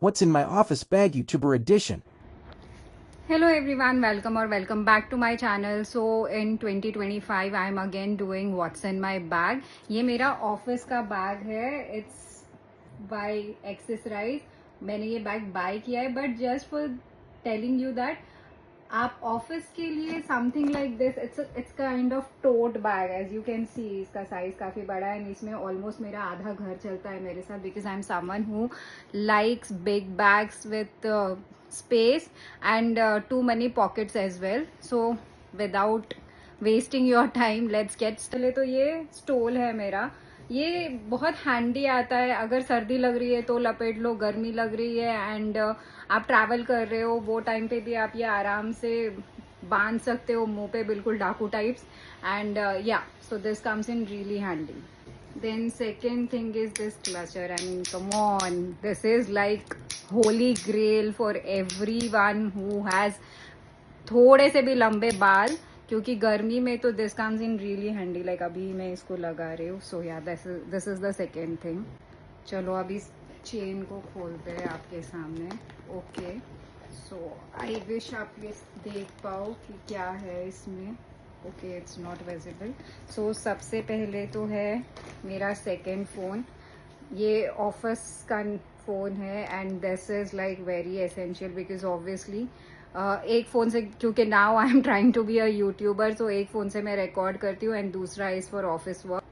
What's in my office bag YouTuber edition? Hello everyone, welcome or welcome back to my channel. So in 2025 I am again doing what's in my bag. ये मेरा office का bag है. It's by Accessorize. मैंने ये bag buy किया है, but just for telling you that आप office के लिए something like this, it's kind of tote bag. As you can see इसका साइज काफी बड़ा है, इसमें ऑलमोस्ट मेरा आधा घर चलता है मेरे साथ, because I am someone who likes big bags with space and too many pockets as well. So without wasting your time, let's get started. तो ये स्टोल है मेरा. ये बहुत हैंडी आता है. अगर सर्दी लग रही है तो लपेट लो, गर्मी लग रही है एंड आप ट्रैवल कर रहे हो वो टाइम पे भी आप ये आराम से बांध सकते हो मुंह पे, बिल्कुल डाकू टाइप्स. एंड या, so this comes in really handy. Then second thing is this clutcher. I mean, come on, this is like holy grail for everyone who has थोड़े से भी लंबे बाल, क्योंकि गर्मी में तो this comes in really handy. Like अभी मैं इसको लगा रही हूँ. सो ya, this is the second thing. चलो अभी इस चेन को खोलते हैं आपके सामने. ओके, सो आई विश आप ये देख पाओ कि क्या है इसमें. Okay, it's not visible. So सबसे पहले तो है मेरा सेकेंड फ़ोन. ये ऑफिस का फ़ोन है and this is like very essential, because obviously एक फ़ोन से, क्योंकि now I am trying to be a YouTuber, so एक फ़ोन से मैं रिकॉर्ड करती हूँ एंड दूसरा इज़ फॉर ऑफिस वर्क.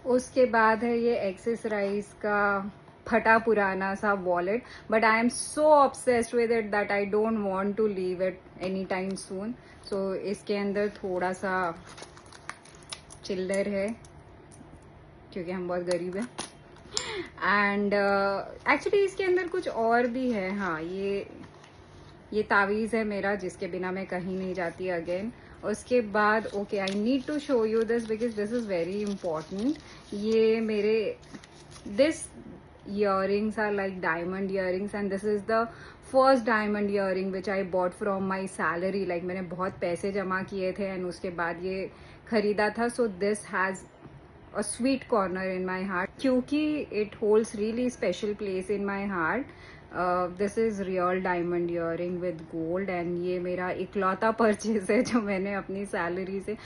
उसके बाद है ये एक्सेसराइज का फटा पुराना सा wallet, but I am so obsessed with it that I don't want to leave it any time soon. So इसके अंदर थोड़ा सा चिल्लर है, क्योंकि हम बहुत गरीब हैं. एंड एक्चुअली इसके अंदर कुछ और भी है. हाँ, ये तावीज़ है मेरा, जिसके बिना मैं कहीं नहीं जाती अगेन. उसके बाद okay, I need to show you this because this is very important. ये मेरे this earrings are like diamond earrings and this is the first diamond earring which I bought from my salary. Like मैंने बहुत पैसे जमा किए थे and उसके बाद ये खरीदा था. So this has a sweet corner in my heart क्योंकि it holds really special place in my heart. This is real diamond earring with gold and ये मेरा इकलौता परचेज है जो मैंने अपनी सैलरी से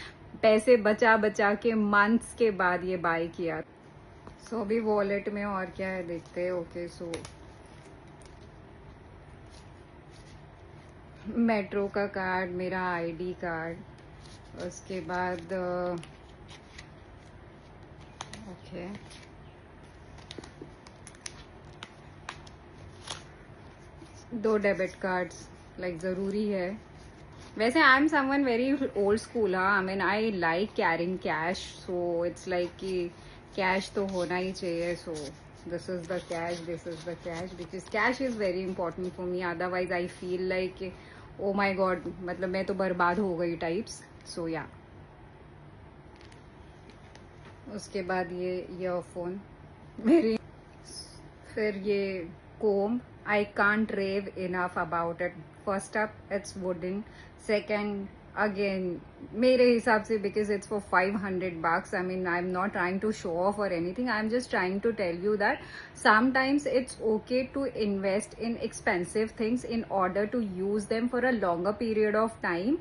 पैसे बचा बचा के मंथ्स के बाद ये बाय किया. सो अभी वॉलेट में और क्या है देखते हैं. ओके, सो मेट्रो का कार्ड, मेरा आईडी कार्ड. उसके बाद ओके, दो डेबिट कार्ड्स लाइक ज़रूरी है. वैसे I am someone very old school. हाँ, I mean I like carrying cash, so it's like कि कैश तो होना ही चाहिए. So this is the cash, this is the cash, because cash is very important for me. Otherwise I feel like oh my God, मतलब मैं तो बर्बाद हो गई टाइप्स. सो या, उसके बाद ये ईयरफोन मेरी. फिर ये comb, I can't rave enough about it. First up it's wooden. Second again मेरे हिसाब से because it's for $500. I mean I am not trying to show off और anything. I am just trying to tell you that sometimes it's okay to invest in expensive things in order to use them for a longer period of time.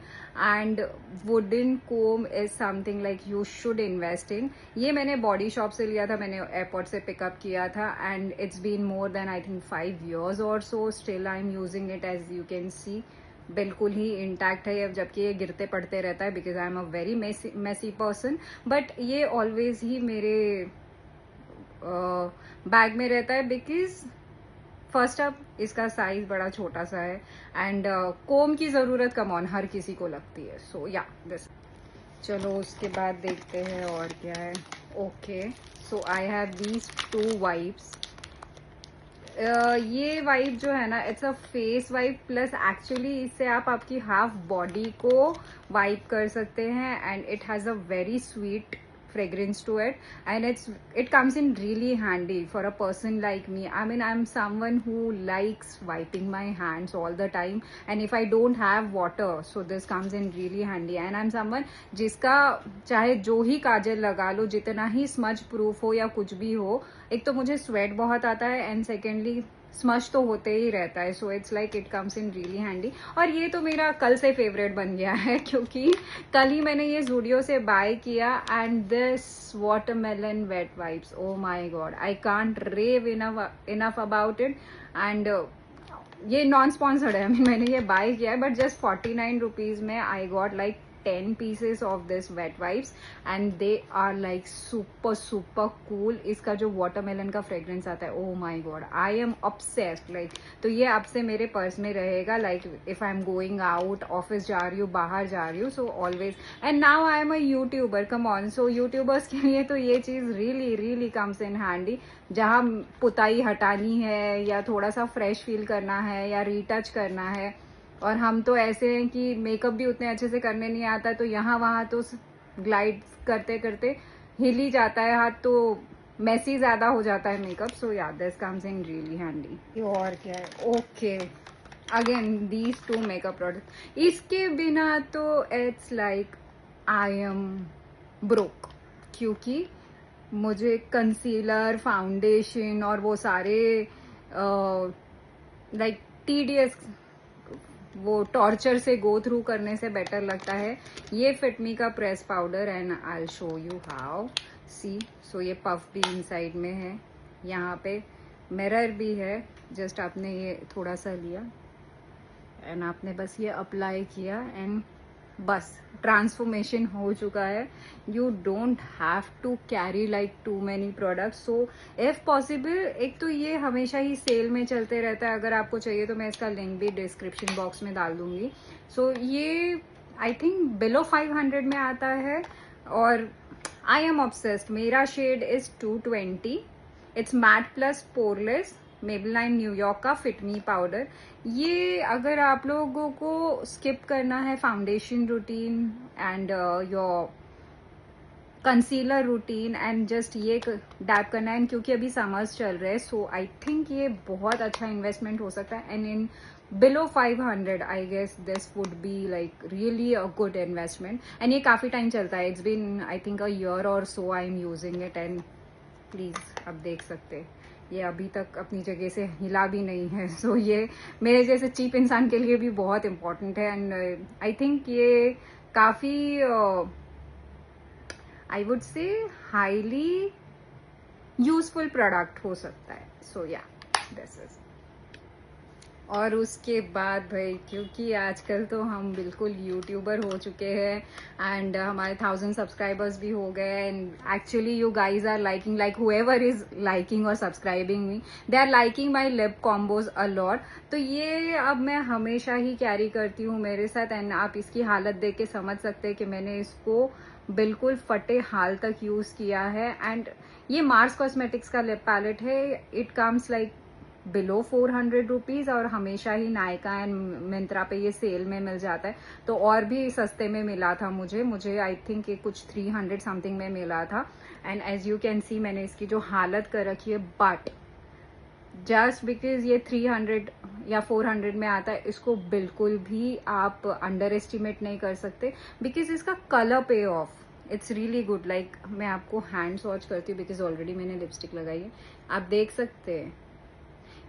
And wooden comb is something like you should invest in. ये मैंने body shop से लिया था, मैंने airport से pick up किया था and it's been more than I think 5 years और so. Still I am using it. As you can see बिल्कुल ही इंटैक्ट है अब, जबकि ये गिरते पड़ते रहता है because I am a very messy person. But ये ऑलवेज ही मेरे बैग में रहता है बिकॉज फर्स्ट अप इसका साइज बड़ा छोटा सा है एंड कोम की ज़रूरत कम ऑन हर किसी को लगती है. सो या, दिस. चलो उसके बाद देखते हैं और क्या है. Okay, so I have these 2 wipes. ये वाइप जो है ना, it's a face wipe plus actually इससे आप आपकी हाफ बॉडी को वाइप कर सकते हैं and it has a very sweet fragrance to it and it comes in really handy for a person like me. I mean, I'm someone who likes wiping my hands all the time and if I don't have water, so this comes in really handy. And I'm someone जिसका चाहे जो ही काजल लगा लो, जितना ही smudge proof हो या कुछ भी हो, एक तो मुझे स्वेट बहुत आता है एंड सेकेंडली स्मश तो होते ही रहता है, सो it's like it comes in really handy. और ये तो मेरा कल से फेवरेट बन गया है, क्योंकि कल ही मैंने ये ज़ूडियो से बाय किया। And this watermelon wet wipes, oh my God, I can't rave enough about it. And ये नॉन स्पॉन्सर्ड है, मैंने ये बाय किया है, बट जस्ट 49 रुपीज में I got like 10 pieces of this wet wipes and they are like super cool। इसका जो watermelon का फ्रेग्रेंस आता है, oh my god, I am obsessed like। तो ये अब से मेरे पर्स में रहेगा, like if I'm going out, office जा रही हूँ, बाहर जा रही हूँ, so always। and now I am a YouTuber, come on, so YouTubers के लिए तो ये चीज really comes in handy। जहाँ पुताई हटानी है या थोड़ा सा फ्रेश फील करना है या रीटच करना है, और हम तो ऐसे हैं कि मेकअप भी उतने अच्छे से करने नहीं आता, तो यहाँ वहाँ तो ग्लाइड करते करते हिल ही जाता है हाथ, तो मैसी ज्यादा हो जाता है makeup. So ya this comes in really handy. और क्या है, okay, again these 2 makeup product, इसके बिना तो it's like I am broke, क्योंकि मुझे कंसीलर, फाउंडेशन और वो सारे लाइक टीडियस वो टॉर्चर से गो थ्रू करने से बेटर लगता है ये फिटमी का press powder. And I will show you how, see. So ये पफ भी इनसाइड में है, यहाँ पे मिरर भी है। जस्ट आपने ये थोड़ा सा लिया एंड आपने बस ये अप्लाई किया एंड बस ट्रांसफॉर्मेशन हो चुका है। You don't have to carry like too many products. So if possible, एक तो ये हमेशा ही सेल में चलते रहता है, अगर आपको चाहिए तो मैं इसका लिंक भी डिस्क्रिप्शन बॉक्स में डाल दूंगी। सो ये आई थिंक बिलो 500 में आता है और आई एम ऑब्सेस्ड। मेरा shade is 220, it's matte plus poreless, Maybelline New York का फिटमी पाउडर। ये अगर आप लोगों को स्किप करना है foundation routine and your concealer routine and just ये डैप करना है, क्योंकि अभी समर्स चल रहे हैं, सो आई थिंक ये बहुत अच्छा इन्वेस्टमेंट हो सकता है। And in below 500 I guess this would be like really a good investment. And ये काफी टाइम चलता है, it's been I think a year or so I am using it. And please अब देख सकते हैं ये अभी तक अपनी जगह से हिला भी नहीं है। सो ये मेरे जैसे चीप इंसान के लिए भी बहुत इम्पोर्टेंट है। एंड आई थिंक ये काफी I would say highly useful product हो सकता है। सो या दिस इज। और उसके बाद भाई, क्योंकि आजकल तो हम बिल्कुल यूट्यूबर हो चुके हैं एंड हमारे 1000 सब्सक्राइबर्स भी हो गए and actually you guys are liking, like whoever is liking or subscribing me, they are liking my lip combos a lot. तो ये अब मैं हमेशा ही कैरी करती हूँ मेरे साथ एंड आप इसकी हालत देख के समझ सकते हैं कि मैंने इसको बिल्कुल फटे हाल तक यूज किया है। एंड ये मार्स कॉस्मेटिक्स का लिप पैलेट है, it comes like below 400 rupees और हमेशा ही नायका एंड मिंत्रा पे ये सेल में मिल जाता है, तो और भी सस्ते में मिला था मुझे आई थिंक ये कुछ 300 समथिंग में मिला था। And as you can see मैंने इसकी जो हालत कर रखी है, बट जस्ट बिकॉज ये 300 या 400 में आता है, इसको बिल्कुल भी आप अंडर एस्टिमेट नहीं कर सकते बिकॉज इसका कलर पे of its really good. Like मैं आपको हैंड स्वॉच करती हूँ बिकॉज ऑलरेडी मैंने लिपस्टिक लगाई है, आप देख सकते हैं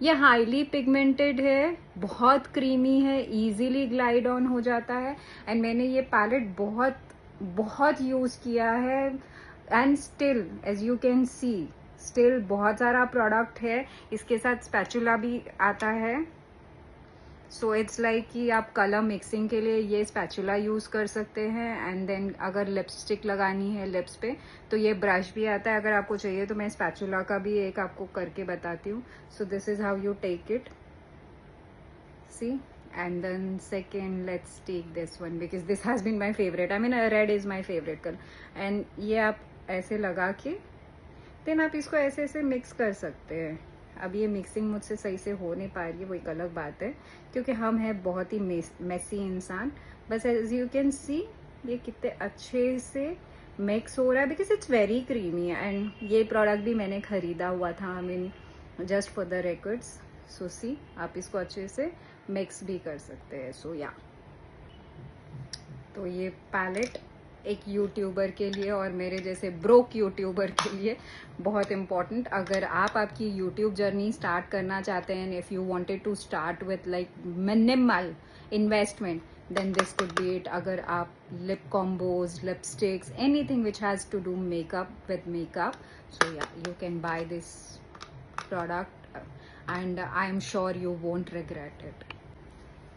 ये हाईली पिगमेंटेड है, बहुत क्रीमी है, इजीली ग्लाइड ऑन हो जाता है। एंड मैंने ये पैलेट बहुत यूज किया है and still as you can see still बहुत सारा प्रोडक्ट है। इसके साथ स्पैचुला भी आता है, सो इट्स लाइक कि आप कलर मिक्सिंग के लिए ये स्पैचुला यूज कर सकते हैं। एंड देन अगर लिपस्टिक लगानी है लिप्स पे तो ये ब्रश भी आता है, अगर आपको चाहिए तो मैं स्पैचुला का भी एक आपको करके बताती हूँ। So this is how you take it, see. And then second let's take this one because this has been my favourite, I mean red is my favourite colour. And ये आप ऐसे लगा के देन आप इसको ऐसे ऐसे मिक्स कर सकते हैं। अब ये मिक्सिंग मुझसे सही से हो नहीं पा रही है, वो एक अलग बात है, क्योंकि हम हैं बहुत ही मेसी इंसान। बस एज यू कैन सी ये कितने अच्छे से मिक्स हो रहा है because it's very creamy. And ये प्रोडक्ट भी मैंने खरीदा हुआ था, I mean just for the records. So see आप इसको अच्छे से मिक्स भी कर सकते हैं। सो या तो ये पैलेट एक यूट्यूबर के लिए और मेरे जैसे ब्रोक यूट्यूबर के लिए बहुत इम्पोर्टेंट। अगर आप आपकी यूट्यूब जर्नी स्टार्ट करना चाहते हैं, if you wanted to start with like minimal investment, then this could be it. अगर आप lip combos, lipsticks, anything which has to do makeup with makeup, so yeah you can buy this product and I am sure you won't regret it.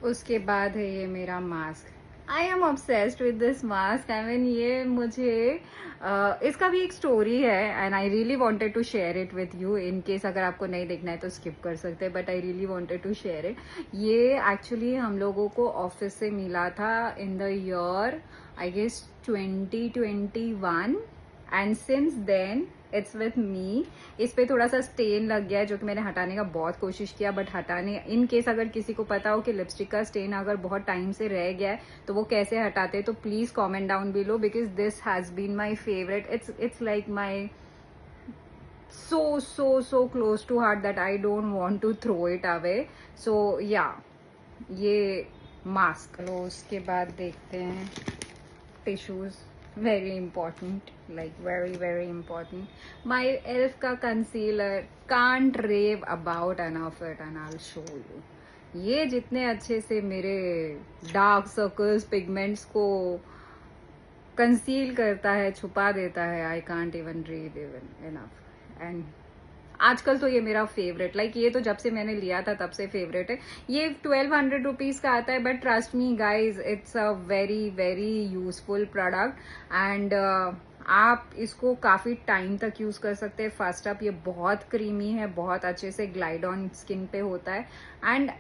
उसके बाद है ये मेरा mask. I am obsessed with this mask. I mean ये मुझे इसका भी एक स्टोरी है and I really wanted to share it with you. In case अगर आपको नहीं देखना है तो स्किप कर सकते हैं, but I really wanted to share it. ये एक्चुअली हम लोगों को ऑफिस से मिला था in the year I guess 2021 and since then it's with me. इस पे थोड़ा सा स्टेन लग गया है जो कि मैंने हटाने का बहुत कोशिश किया, बट हटाने, इन केस अगर किसी को पता हो कि लिपस्टिक का स्टेन अगर बहुत टाइम से रह गया है तो वो कैसे हटाते हैं, तो please comment down below, because this has been my favourite. It's like my so close to heart that I don't want to throw it away. So yeah, ये मास्क। चलो उसके बाद देखते हैं tissues. Very important, like very important. My elf का concealer, can't rave about enough it and I will show you. ये जितने अच्छे से मेरे डार्क सर्कल्स, पिगमेंट्स को कंसील करता है, छुपा देता है, I can't even read even enough. And आजकल तो ये मेरा फेवरेट, लाइक ये तो जब से मैंने लिया था तब से फेवरेट है। ये 1200 रुपीज का आता है, but trust me guys, it's a very useful product and आप इसको काफी टाइम तक यूज कर सकते हैं। फर्स्ट अप ये बहुत क्रीमी है, बहुत अच्छे से ग्लाइड ऑन स्किन पे होता है एंड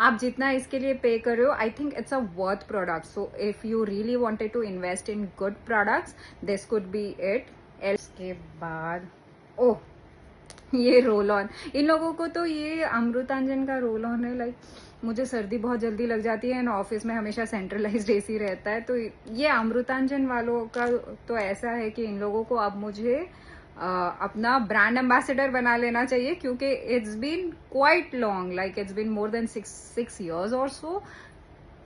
आप जितना इसके लिए पे कर रहे हो, I think it's a worth product. So if you really wanted to invest in good products, this could be it. इसके बाद ओह, ये रोल ऑन। इन लोगों को तो ये अमृतांजन का रोल ऑन है। लाइक मुझे सर्दी बहुत जल्दी लग जाती है एंड ऑफिस में हमेशा सेंट्रलाइज्ड एसी रहता है, तो ये अमृतांजन वालों का तो ऐसा है कि इन लोगों को अब मुझे अपना ब्रांड एम्बेसडर बना लेना चाहिए, क्योंकि it's been quite long, like it's been more than 6 years और सो।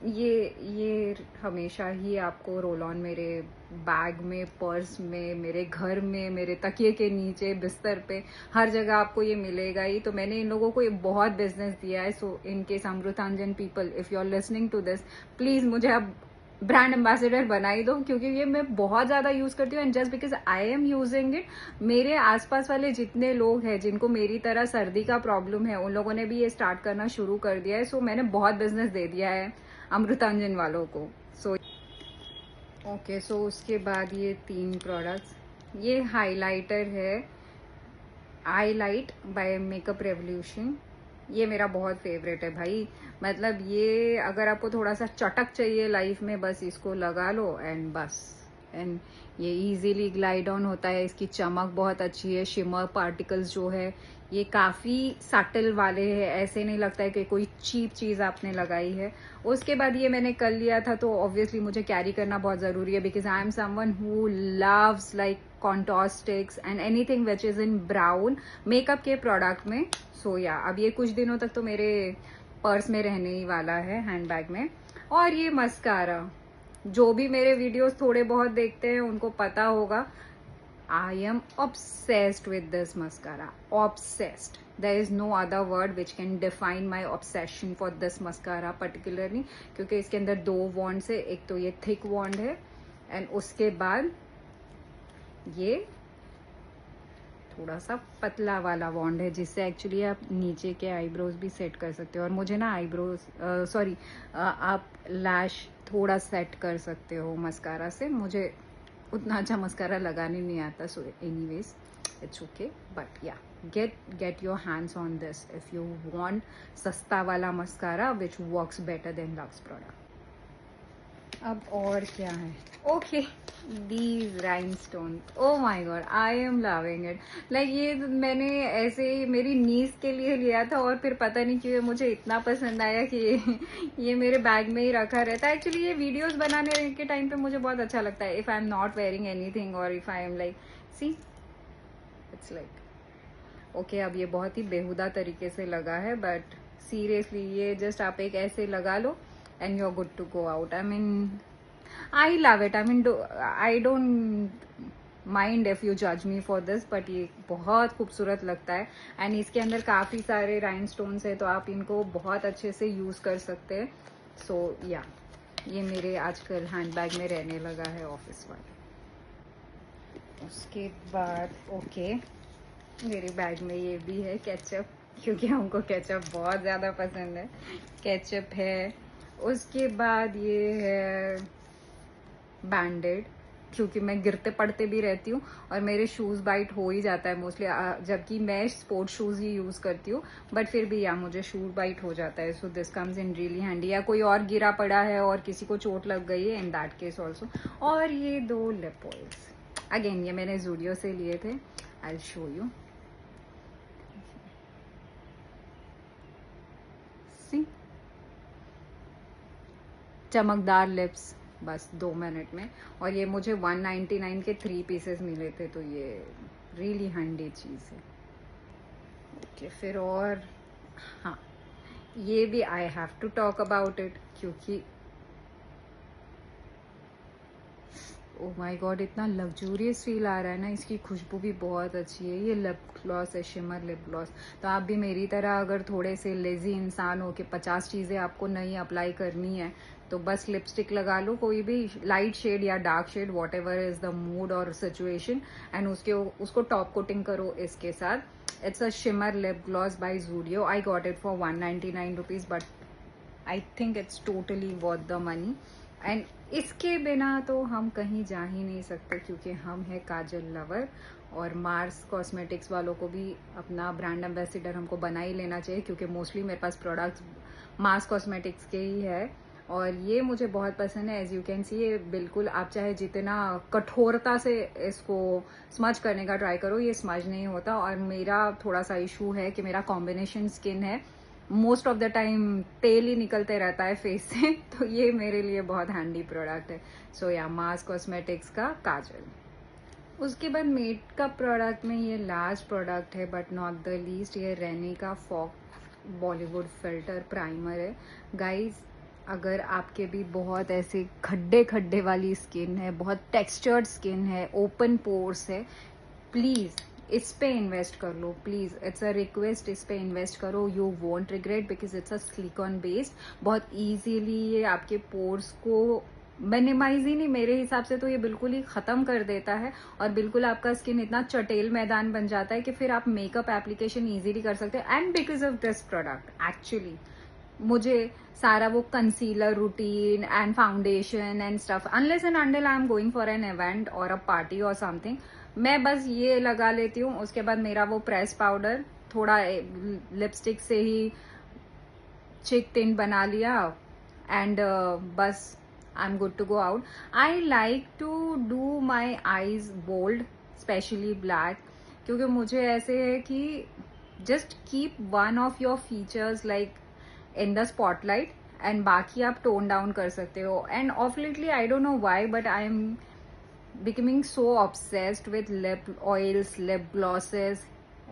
ये हमेशा ही आपको रोल ऑन मेरे बैग में, पर्स में, मेरे घर में, मेरे तकिए के नीचे, बिस्तर पे, हर जगह आपको ये मिलेगा ही। तो मैंने इन लोगों को ये बहुत बिजनेस दिया है। So in case Amrutanjan people, if you are listening to this, please मुझे अब ब्रांड एम्बेसडर बनाई दो, क्योंकि ये मैं बहुत ज्यादा यूज करती हूँ and just because I am using it, मेरे आसपास वाले जितने लोग हैं जिनको मेरी तरह सर्दी का प्रॉब्लम है, उन लोगों ने भी ये स्टार्ट करना शुरू कर दिया है। सो मैंने बहुत बिजनेस दे दिया है अमृतांजन वालों को। सो ओके, सो उसके बाद ये 3 प्रोडक्ट्स। ये हाइलाइटर है, आई लाइट बाय मेकअप रेवोल्यूशन। ये मेरा बहुत फेवरेट है भाई। मतलब ये अगर आपको थोड़ा सा चटक चाहिए लाइफ में, बस इसको लगा लो एंड बस। एंड ये इजीली ग्लाइड ऑन होता है, इसकी चमक बहुत अच्छी है, शिमर पार्टिकल्स जो है ये काफी सटल वाले हैं, ऐसे नहीं लगता है कि कोई चीप चीज आपने लगाई है। उसके बाद ये मैंने कल लिया था, तो ऑब्वियसली मुझे कैरी करना बहुत जरूरी है, because I am someone who loves like contour sticks and anything which is in brown makeup के प्रोडक्ट में। सो या अब ये कुछ दिनों तक तो मेरे पर्स में रहने ही वाला है, हैंडबैग में। और ये मस्कारा, जो भी मेरे वीडियोस थोड़े बहुत देखते हैं उनको पता होगा, I am obsessed with this mascara. Obsessed. There is no other word which can define my obsession for this mascara particularly, क्योंकि इसके अंदर 2 वॉन्ड्स है। एक तो ये थिक वॉन्ड है एंड उसके बाद ये थोड़ा सा पतला वाला वॉन्ड है, जिससे एक्चुअली आप नीचे के आईब्रोज भी सेट कर सकते हो। और मुझे ना आईब्रोज आप लैश थोड़ा सेट कर सकते हो मस्कारा से। मुझे उतना अच्छा मस्कारा लगाने नहीं आता, so anyways it's okay, but yeah get your hands on this if you want सस्ता वाला mascara which works better than luxe product. अब और क्या है? Okay, these rhinestone, oh my God, I am loving it. Like ये मैंने ऐसे ही मेरी नीज के लिए लिया था और फिर पता नहीं क्यों मुझे इतना पसंद आया कि ये मेरे बैग में ही रखा रहता है। एक्चुअली ये वीडियोस बनाने के टाइम पे मुझे बहुत अच्छा लगता है, if I am not wearing anything or if I am like see it's like okay. अब ये बहुत ही बेहुदा तरीके से लगा है, बट सीरियसली ये जस्ट आप एक ऐसे लगा लो and you are good to go out. I mean I love it. I mean I don't mind if you जज मी फॉर दिस, बट ये बहुत खूबसूरत लगता है. एंड इसके अंदर काफ़ी सारे राइनस्टोन्स है, तो आप इनको बहुत अच्छे से यूज़ कर सकते हैं. सो या ये मेरे आजकल हैंडबैग में रहने लगा है ऑफिस वाले. उसके बाद ओके, मेरे बैग में ये भी है केचप, क्योंकि हमको केचप बहुत ज़्यादा पसंद है. केचप है. उसके बाद ये है बैंडेड, क्योंकि मैं गिरते पड़ते भी रहती हूँ और मेरे शूज़ बाइट हो ही जाता है मोस्टली, जबकि मैं स्पोर्ट शूज़ ही यूज़ करती हूँ, बट फिर भी मुझे शूज़ बाइट हो जाता है. So this comes in really handy. या कोई और गिरा पड़ा है और किसी को चोट लग गई है, इन दैट केस ऑल्सो. और ये 2 लिप ऑयल्स, अगेन ये मैंने जूडियो से लिए थे. I will show you. See, चमकदार लिप्स, बस 2 मिनट में. और ये मुझे 199 के 3 पीसेस मिले थे, तो ये रियली हैंडी चीज़ है. ओके, फिर और हाँ, ये भी I have to talk about it, क्योंकि ओह माय गॉड, इतना लग्जूरियस फील आ रहा है ना. इसकी खुशबू भी बहुत अच्छी है. ये लिप ग्लॉस है, शिमर लिप ग्लॉस. तो आप भी मेरी तरह अगर थोड़े से लेजी इंसान हो कि 50 चीज़ें आपको नहीं अप्लाई करनी है, तो बस लिपस्टिक लगा लो, कोई भी लाइट शेड या dark shade, whatever is the mood और सिचुएशन, एंड उसको टॉप कोटिंग करो इसके साथ. It's a shimmer lip gloss by Zudio. I got it for 199 rupees, but I think it's totally worth the money. And इसके बिना तो हम कहीं जा ही नहीं सकते, क्योंकि हम है काजल लवर. और मार्स कॉस्मेटिक्स वालों को भी अपना ब्रांड एम्बेसडर हमको बना ही लेना चाहिए, क्योंकि मोस्टली मेरे पास प्रोडक्ट्स मार्स कॉस्मेटिक्स के ही है. और ये मुझे बहुत पसंद है. एज यू कैन सी, ये बिल्कुल आप चाहे जितना कठोरता से इसको स्मज करने का ट्राई करो, ये स्मज नहीं होता. और मेरा थोड़ा सा इशू है कि मेरा कॉम्बिनेशन स्किन है, मोस्ट ऑफ द टाइम तेल ही निकलते रहता है फेस से, तो ये मेरे लिए बहुत हैंडी प्रोडक्ट है. सो या मार्स कॉस्मेटिक्स का काजल. उसके बाद मेकअप प्रोडक्ट में ये लास्ट प्रोडक्ट है, बट नॉट द लीस्ट, ये रेनी का फॉग बॉलीवुड फिल्टर प्राइमर है. गाइज, अगर आपके भी बहुत ऐसे खड्डे खड्डे वाली स्किन है, बहुत टेक्सचर्ड स्किन है, ओपन पोर्स है, प्लीज़ इस पे इन्वेस्ट कर लो. प्लीज़, इट्स अ रिक्वेस्ट, इस पे इन्वेस्ट करो. You want regret, because it's a silicon based. बहुत ईजीली ये आपके पोर्स को मिनिमाइज ही नहीं, मेरे हिसाब से तो ये बिल्कुल ही ख़त्म कर देता है. और बिल्कुल आपका स्किन इतना चटेल मैदान बन जाता है कि फिर आप मेकअप एप्लीकेशन ईजीली कर सकते हो. And because of this product actually मुझे सारा वो concealer routine and foundation and stuff, unless and until I am going for an event और अ पार्टी और समथिंग, मैं बस ये लगा लेती हूँ. उसके बाद मेरा वो प्रेस पाउडर, थोड़ा लिपस्टिक से ही चिक टिंट बना लिया, एंड बस I am good to go out. I like to do my eyes bold, specially black, क्योंकि मुझे ऐसे है कि just keep one of your features like in the spotlight, and बाकी आप टोन डाउन कर सकते हो. And of lately, I don't know why, but I am becoming so obsessed with lip oils, lip glosses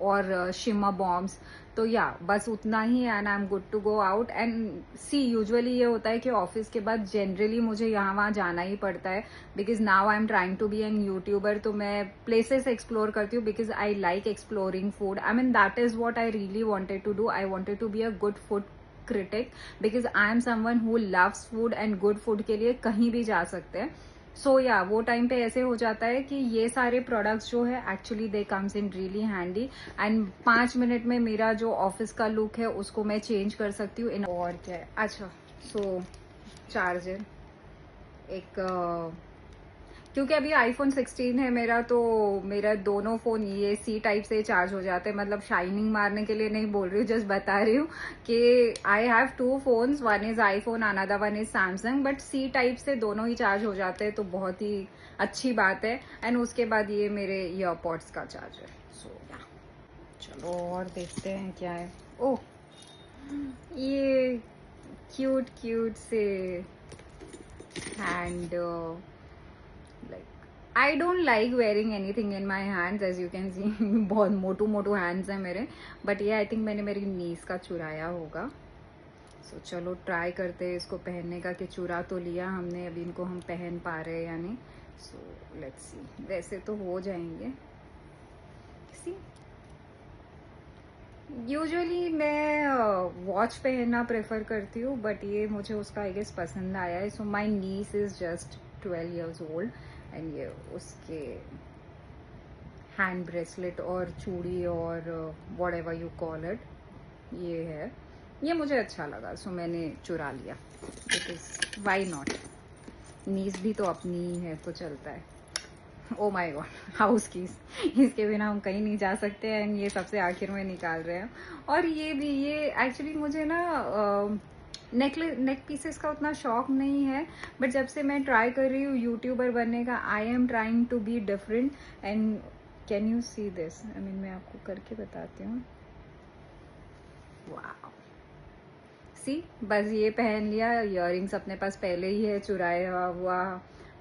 और shimmer bombs. तो या बस उतना ही, and I am good to go out. And see, usually ये होता है कि ऑफिस के बाद जनरली मुझे यहाँ वहाँ जाना ही पड़ता है, because now I am trying to be an YouTuber. तो मैं प्लेसेस एक्सप्लोर करती हूँ, because I like exploring food. I mean that is what I really wanted to do. I wanted to be a good food critic, because I am someone who loves food, and good food के लिए कहीं भी जा सकते हैं. सो या वो time पे ऐसे हो जाता है कि ये सारे प्रोडक्ट्स जो है actually they comes in really handy. And 5 minute में मेरा जो ऑफिस का लुक है उसको मैं चेंज कर सकती हूँ. और क्या है, अच्छा, सो चार्जर एक क्योंकि अभी आईफोन 16 है मेरा, तो मेरा दोनों फोन ये सी टाइप से चार्ज हो जाते हैं. मतलब शाइनिंग मारने के लिए नहीं बोल रही हूँ, जस्ट बता रही हूँ कि I have 2 phones, one is iPhone, another one is Samsung, but C type से दोनों ही चार्ज हो जाते हैं, तो बहुत ही अच्छी बात है. एंड उसके बाद ये मेरे ईयरपॉड्स का चार्जर. सो या चलो और देखते हैं क्या है. ओह, ये क्यूट क्यूट से hand, like I don't like wearing anything in my hands, as you can see. बहुत मोटू मोटू हैंड्स हैं मेरे, बट ये आई थिंक मैंने मेरी नीज का चुराया होगा. सो चलो ट्राई करते हैं इसको पहनने का, कि चुरा तो लिया हमने, अभी इनको हम पहन पा रहे हैं या नहीं। सो लेट्स सी, वैसे तो हो जाएंगे। सी यूजुअली मैं वॉच पहनना प्रेफर करती हूँ, बट ये मुझे उसका आई गेस पसंद आया है। So my niece is just 12 years old and ये उसके हैंड ब्रेसलेट और चूड़ी और whatever you call it, ये है, ये मुझे अच्छा लगा, सो मैंने चुरा लिया। बिकॉज वाई नॉट, नीस भी तो अपनी ही है तो चलता है। ओ माय गॉड, हाउस कीज, इसके बिना हम कहीं नहीं जा सकते हैं, एंड ये सबसे आखिर में निकाल रहे हैं। और ये भी, ये एक्चुअली मुझे ना नेक पीसेस का उतना शौक नहीं है, बट जब से मैं ट्राई कर रही हूँ यूट्यूबर बनने का, I am trying to be different. And can you see this, I mean मैं आपको करके बताती हूँ। वाह, सी, बस ये पहन लिया, इयररिंग्स अपने पास पहले ही है, चुराया हुआ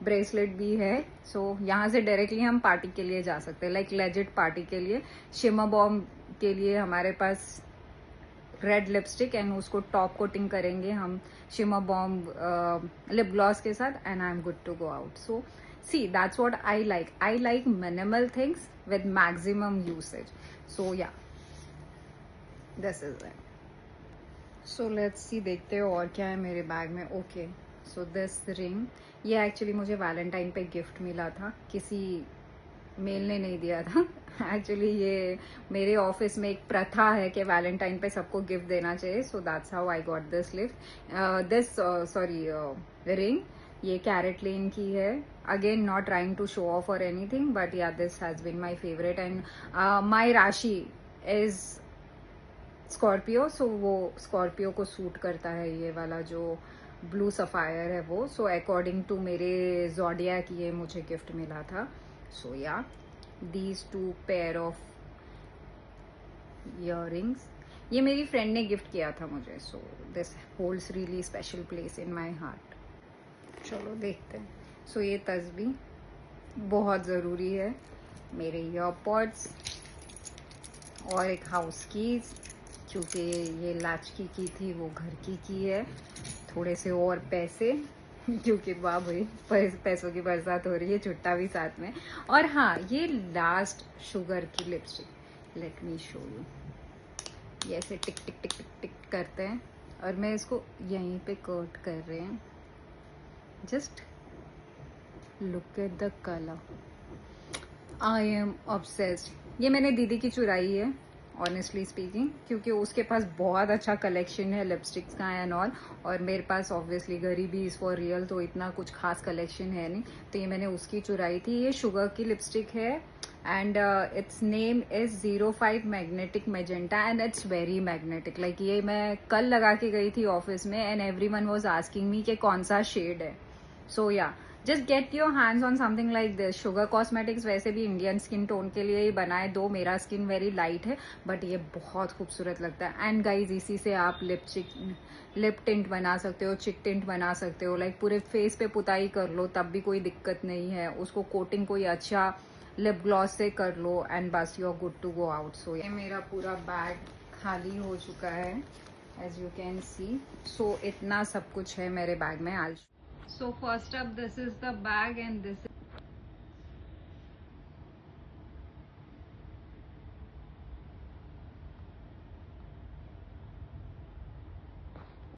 ब्रेसलेट भी है। सो यहाँ से डायरेक्टली हम पार्टी के लिए जा सकते हैं, लाइक लेजिट पार्टी के लिए। शिमर बॉम के लिए हमारे पास रेड लिपस्टिक, एंड उसको टॉप कोटिंग करेंगे हम शिमर बॉम लिप ग्लॉस के साथ, and I am good to go out. So see, that's what I like minimal things with maximum usage. So ya, this is it. So let's see, देखते हो और क्या है मेरे बैग में। Okay, so this ring, ये actually मुझे Valentine पे गिफ्ट मिला था, किसी मेल ने नहीं दिया था। एक्चुअली ये मेरे ऑफिस में एक प्रथा है कि वैलेंटाइन पे सबको गिफ्ट देना चाहिए, so that's how I got this ring. ये कैरेट लेन की है, again not trying to show off और एनीथिंग, बट या this has been my favourite. And my राशि इज स्कॉर्पियो, सो वो स्कॉर्पियो को सूट करता है ये वाला जो ब्लू सफायर है वो। सो अकॉर्डिंग टू मेरे ज़ोडिएक ये मुझे गिफ्ट मिला था। सो या, दीज 2 पेयर ऑफ इयररिंग्स ये मेरी फ्रेंड ने गिफ्ट किया था मुझे, so this holds really special place in my heart. चलो देखते हैं। सो ये तस्बीह बहुत ज़रूरी है, मेरे ईयरपॉड्स और एक हाउस कीज, क्योंकि ये लाचकी की थी, वो घर की है। थोड़े से और पैसे, क्योंकि वाह भाई पैसों की बरसात हो रही है, छुट्टा भी साथ में। और हाँ, ये लास्ट शुगर की lipstick, let me show you. ये ऐसे टिक टिक टिक टिक टिक करते हैं, और मैं इसको यहीं पे कोट कर रहे हैं। Just look at the colour, I am obsessed. ये मैंने दीदी की चुराई है, ऑनेस्टली स्पीकिंग, क्योंकि उसके पास बहुत अच्छा कलेक्शन है लिपस्टिक्स का एंड ऑल, और मेरे पास ऑब्वियसली गरीबी इज फॉर रियल, तो इतना कुछ खास कलेक्शन है नहीं, तो ये मैंने उसकी चुराई थी। ये शुगर की लिपस्टिक है, and it's name is 05 magnetic magenta, and it's very magnetic. Like ये मैं कल लगा के गई थी ऑफिस में, and everyone was asking me कि कौन सा शेड है। सो या, just get your hands on something like this. Sugar cosmetics वैसे भी इंडियन स्किन टोन के लिए ही बनाए, दो मेरा स्किन वेरी लाइट है, बट ये बहुत खूबसूरत लगता है। एंड गाइज, इसी से आप लिप टिंट बना सकते हो, चिक टिंट बना सकते हो, लाइक पूरे फेस पे पुताई कर लो तब भी कोई दिक्कत नहीं है, उसको कोटिंग कोई अच्छा लिप ग्लॉस से कर लो, एंड बस you are good to go out. So ये मेरा पूरा बैग खाली हो चुका है, as you can see. So इतना सब कुछ है मेरे बैग में आज। So first up, this is the bag, and this is